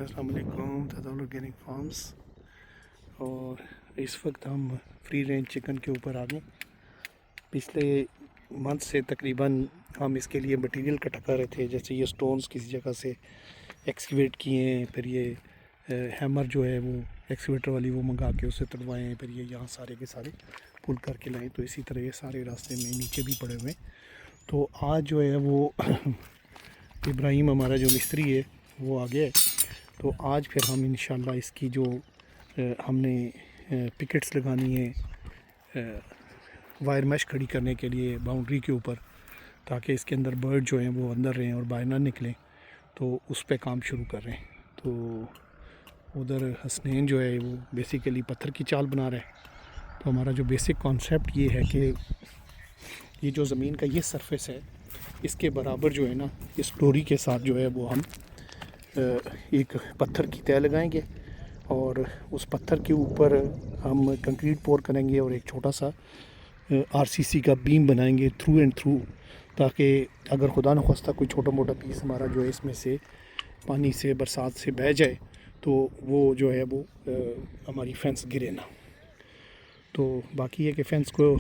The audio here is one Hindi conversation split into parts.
अस्सलाम वालेकुम तदाउल ऑर्गेनिक फार्म्स। और इस वक्त हम फ्री रेंज चिकन के ऊपर आ गए। पिछले मंथ से तकरीबन हम इसके लिए मटेरियल इकट्ठा कर रहे थे, जैसे ये स्टोन्स किसी जगह से एक्सकेवेट किए हैं, फिर ये हैमर जो है वो एक्सकेवेटर वाली वो मंगा के उसे तोड़वाए हैं, फिर ये यहाँ सारे के सारे पुल करके लाएँ। तो इसी तरह ये सारे रास्ते में नीचे भी पड़े हुए हैं। तो आज जो है वो इब्राहिम हमारा जो मिस्त्री है वो आ गया है। तो आज फिर हम इंशाल्लाह इसकी जो हमने पिकेट्स लगानी है वायर मैश खड़ी करने के लिए बाउंड्री के ऊपर, ताकि इसके अंदर बर्ड जो हैं वो अंदर रहें और बाहर ना निकलें, तो उस पे काम शुरू कर रहे हैं। तो उधर हसनैन जो है वो बेसिकली पत्थर की चाल बना रहा है। तो हमारा जो बेसिक कॉन्सेप्ट ये है कि ये जो ज़मीन का ये सरफेस है, इसके बराबर जो है ना, इस डोरी के साथ जो है वो हम एक पत्थर की तय लगाएंगे और उस पत्थर के ऊपर हम कंक्रीट पोर करेंगे और एक छोटा सा आरसीसी का बीम बनाएंगे थ्रू एंड थ्रू, ताकि अगर खुदा न खास्ता कोई छोटा मोटा पीस हमारा जो है इसमें से पानी से बरसात से बह जाए तो वो जो है वो हमारी फेंस गिरे ना। तो बाकी है कि फेंस को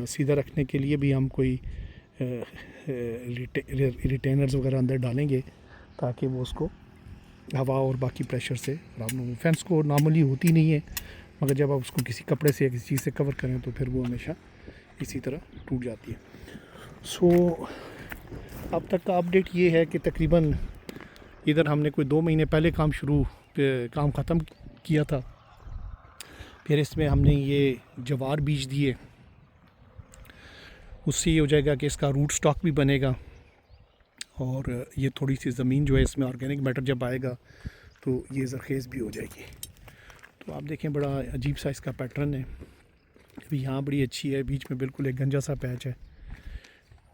सीधा रखने के लिए भी हम कोई रिटेनर्स वगैरह अंदर डालेंगे, ताकि वो उसको हवा और बाकी प्रेशर से खराब ना हो। फेंस को नॉर्मली होती नहीं है, मगर जब आप उसको किसी कपड़े से या किसी चीज़ से कवर करें तो फिर वो हमेशा इसी तरह टूट जाती है। सो अब तक का अपडेट ये है कि तकरीबन इधर हमने कोई 2 महीने पहले काम ख़त्म किया था। फिर इसमें हमने ये जवार बीज दिए, उससे ये हो जाएगा कि इसका रूट स्टॉक भी बनेगा और ये थोड़ी सी ज़मीन जो है इसमें ऑर्गेनिक मैटर जब आएगा तो ये ज़रखेज़ भी हो जाएगी। तो आप देखें बड़ा अजीब सा इसका पैटर्न है। अभी यहाँ बड़ी अच्छी है, बीच में बिल्कुल एक गंजा सा पैच है।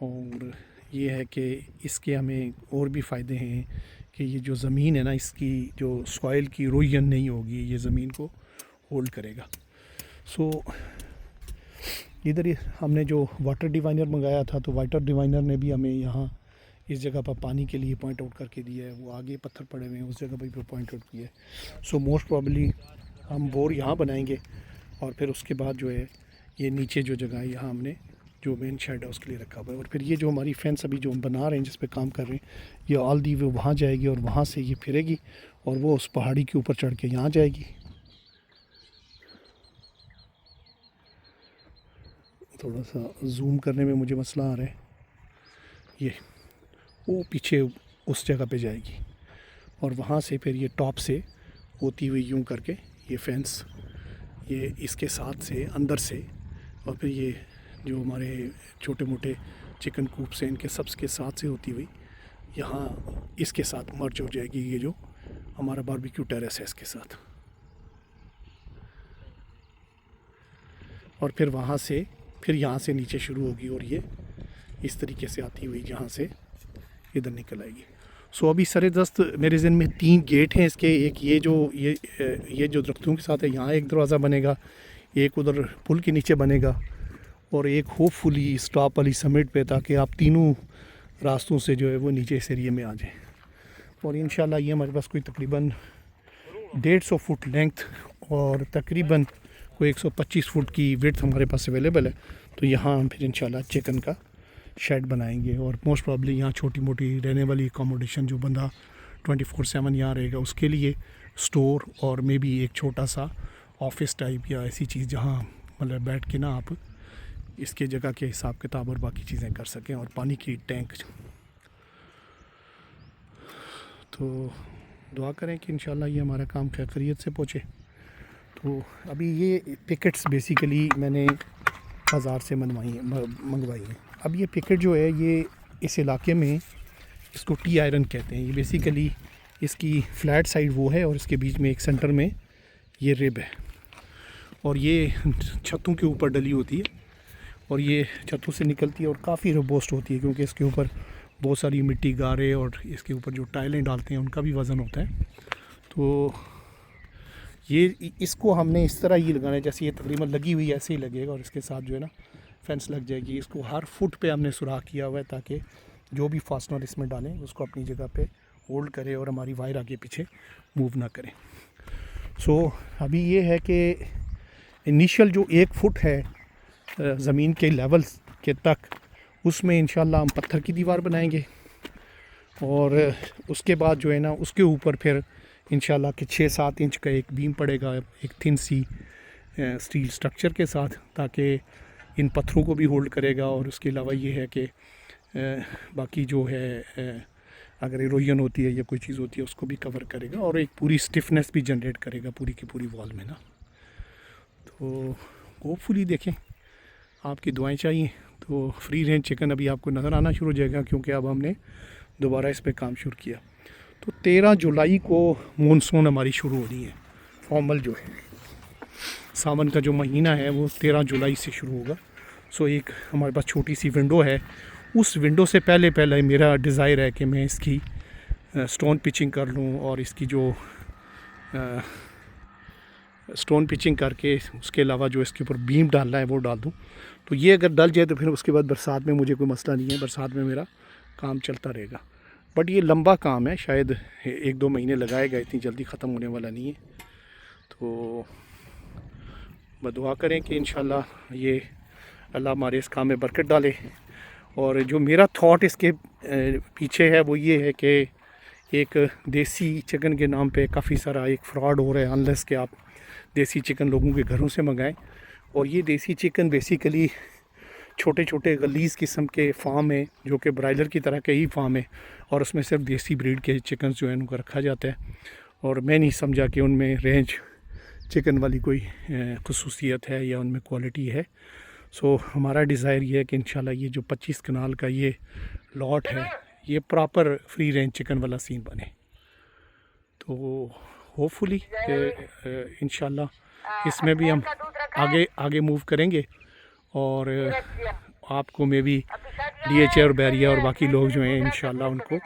और ये है कि इसके हमें और भी फ़ायदे हैं कि ये जो ज़मीन है ना, इसकी जो सॉइल की इरोजन नहीं होगी, ये ज़मीन को होल्ड करेगा। सो इधर हमने जो वाटर डिवाइनर मंगाया था, तो वाटर डिवाइनर ने भी हमें यहाँ इस जगह पर पानी के लिए पॉइंट आउट करके दिया है। वो आगे पत्थर पड़े हुए हैं, उस जगह पर भी पॉइंट आउट किया है। सो मोस्ट प्रॉब्ली हम बोर यहाँ बनाएंगे और फिर उसके बाद जो है ये नीचे जो जगह है यहाँ हमने जो मेन शेड है उसके लिए रखा हुआ है। और फिर ये जो हमारी फेंस अभी जो हम बना रहे हैं, जिस पे काम कर रहे हैं, ये ऑल दी वे वहाँ जाएगी और वहाँ से ये फिरेगी और वो उस पहाड़ी के ऊपर चढ़ के यहाँ जाएगी। थोड़ा सा जूम करने में मुझे मसला आ रहा है। ये वो पीछे उस जगह पे जाएगी और वहाँ से फिर ये टॉप से होती हुई यूं करके ये फेंस ये इसके साथ से अंदर से, और फिर ये जो हमारे छोटे मोटे चिकन कूप से इनके सबस के साथ से होती हुई यहाँ इसके साथ मर्ज हो जाएगी। ये जो हमारा बारबेक्यू टेरेस है इसके साथ, और फिर वहाँ से फिर यहाँ से नीचे शुरू होगी और ये इस तरीके से आती हुई यहाँ से इधर निकल आएगी। सो अभी सरे दस्त मेरे ज़हन में 3 गेट हैं इसके। एक ये जो दरख्तों के साथ है, यहाँ एक दरवाज़ा बनेगा, एक उधर पुल के नीचे बनेगा, और एक होपफुली स्टॉप वाली समिट पे, ताकि आप तीनों रास्तों से जो है वो नीचे इस एरिए में आ जाएँ। और इंशाल्लाह ये हमारे पास कोई तकरीबन 150 फुट लेंथ और तकरीबन कोई 125 फुट की विड्थ हमारे पास अवेलेबल है। तो यहाँ हम फिर इंशाल्लाह चिकन का शेड बनाएंगे और मोस्ट प्रॉब्ली यहाँ छोटी मोटी रहने वाली अकोमोडेशन, जो बंदा 24/7 यहाँ रहेगा उसके लिए स्टोर, और मे बी एक छोटा सा ऑफिस टाइप या ऐसी चीज़ जहाँ मतलब बैठ के ना आप इसके जगह के हिसाब किताब और बाकी चीज़ें कर सकें, और पानी की टैंक। तो दुआ करें कि इंशाल्लाह ये हमारा काम खैरियत से पहुँचे। तो अभी ये पिकेट्स बेसिकली मैंने बाज़ार से मंगवाई हैं। अब ये पिकेट जो है ये इस इलाके में इसको टी आयरन कहते हैं। ये बेसिकली इसकी फ्लैट साइड वो है और इसके बीच में एक सेंटर में ये रिब है, और ये छतों के ऊपर डली होती है और ये छतों से निकलती है और काफ़ी रोबस्ट होती है, क्योंकि इसके ऊपर बहुत सारी मिट्टी गारे और इसके ऊपर जो टाइलें डालते हैं उनका भी वज़न होता है। तो ये इसको हमने इस तरह ही लगाना है जैसे ये तकरीबन लगी हुई ऐसे ही लगेगा, और इसके साथ जो है ना फेंस लग जाएगी। इसको हर फुट पे हमने सुराख किया हुआ है, ताकि जो भी फास्टनर इसमें डालें उसको अपनी जगह पे होल्ड करे और हमारी वायर आगे पीछे मूव ना करे। सो अभी ये है कि इनिशियल जो 1 फुट है ज़मीन के लेवल के तक, उसमें इंशाल्लाह हम पत्थर की दीवार बनाएंगे और उसके बाद जो है ना उसके ऊपर फिर इंशाल्लाह कि 6-7 इंच का एक बीम पड़ेगा, एक थिन सी स्टील स्ट्रक्चर के साथ, ताकि इन पत्थरों को भी होल्ड करेगा। और उसके अलावा ये है कि बाकी जो है अगर इरोजन होती है या कोई चीज़ होती है उसको भी कवर करेगा और एक पूरी स्टिफनेस भी जनरेट करेगा पूरी की पूरी वॉल में ना। तो होपफुली देखें, आपकी दुआएं चाहिए तो फ्री रेंज चिकन अभी आपको नज़र आना शुरू हो जाएगा, क्योंकि अब हमने दोबारा इस पर काम शुरू किया। तो 13 जुलाई को मानसून हमारी शुरू हो रही है, फॉर्मल जो है सावन का जो महीना है वो 13 जुलाई से शुरू होगा। सो एक हमारे पास छोटी सी विंडो है, उस विंडो से पहले मेरा डिज़ायर है कि मैं इसकी स्टोन पिचिंग कर लूँ और इसकी जो स्टोन पिचिंग करके उसके अलावा जो इसके ऊपर बीम डालना है वो डाल दूँ। तो ये अगर डल जाए तो फिर उसके बाद बरसात में मुझे कोई मसला नहीं है, बरसात में मेरा काम चलता रहेगा। बट ये लंबा काम है, शायद 1-2 महीने लगाएगा, इतनी जल्दी ख़त्म होने वाला नहीं है। तो दुआ करें कि इंशाल्लाह ये अल्लाह हमारे इस काम में बरकत डाले। और जो मेरा थॉट इसके पीछे है वो ये है कि एक देसी चिकन के नाम पे काफ़ी सारा एक फ्रॉड हो रहा है, अनलेस कि आप देसी चिकन लोगों के घरों से मंगाएं। और ये देसी चिकन बेसिकली छोटे छोटे गलीज़ किस्म के फार्म है, जो कि ब्रायलर की तरह के ही फार्म है, और उसमें सिर्फ देसी ब्रीड के चिकन जो है उनको रखा जाता है। और मैं नहीं समझा कि उनमें रेंज चिकन वाली कोई खसूसियत है या उनमें क्वालिटी है। सो हमारा डिज़ायर ये है कि इंशाल्लाह ये जो 25 कनाल का ये लॉट है ये प्रॉपर फ्री रेंज चिकन वाला सीन बने। तो होपफुली इंशाल्लाह इसमें भी हम आगे मूव करेंगे और आपको में भी DHA और बैरिया और बाकी लोग जो हैं इंशाल्लाह उनको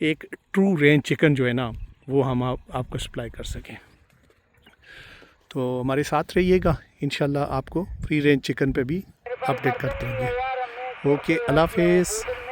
एक ट्रू रेंज चिकन जो है ना वो हम आपको सप्लाई कर सकें। तो हमारे साथ रहिएगा, इंशाल्लाह आपको फ्री रेंज चिकन पे भी अपडेट करते रहेंगे। ओके, अल्लाह हाफ़िज़।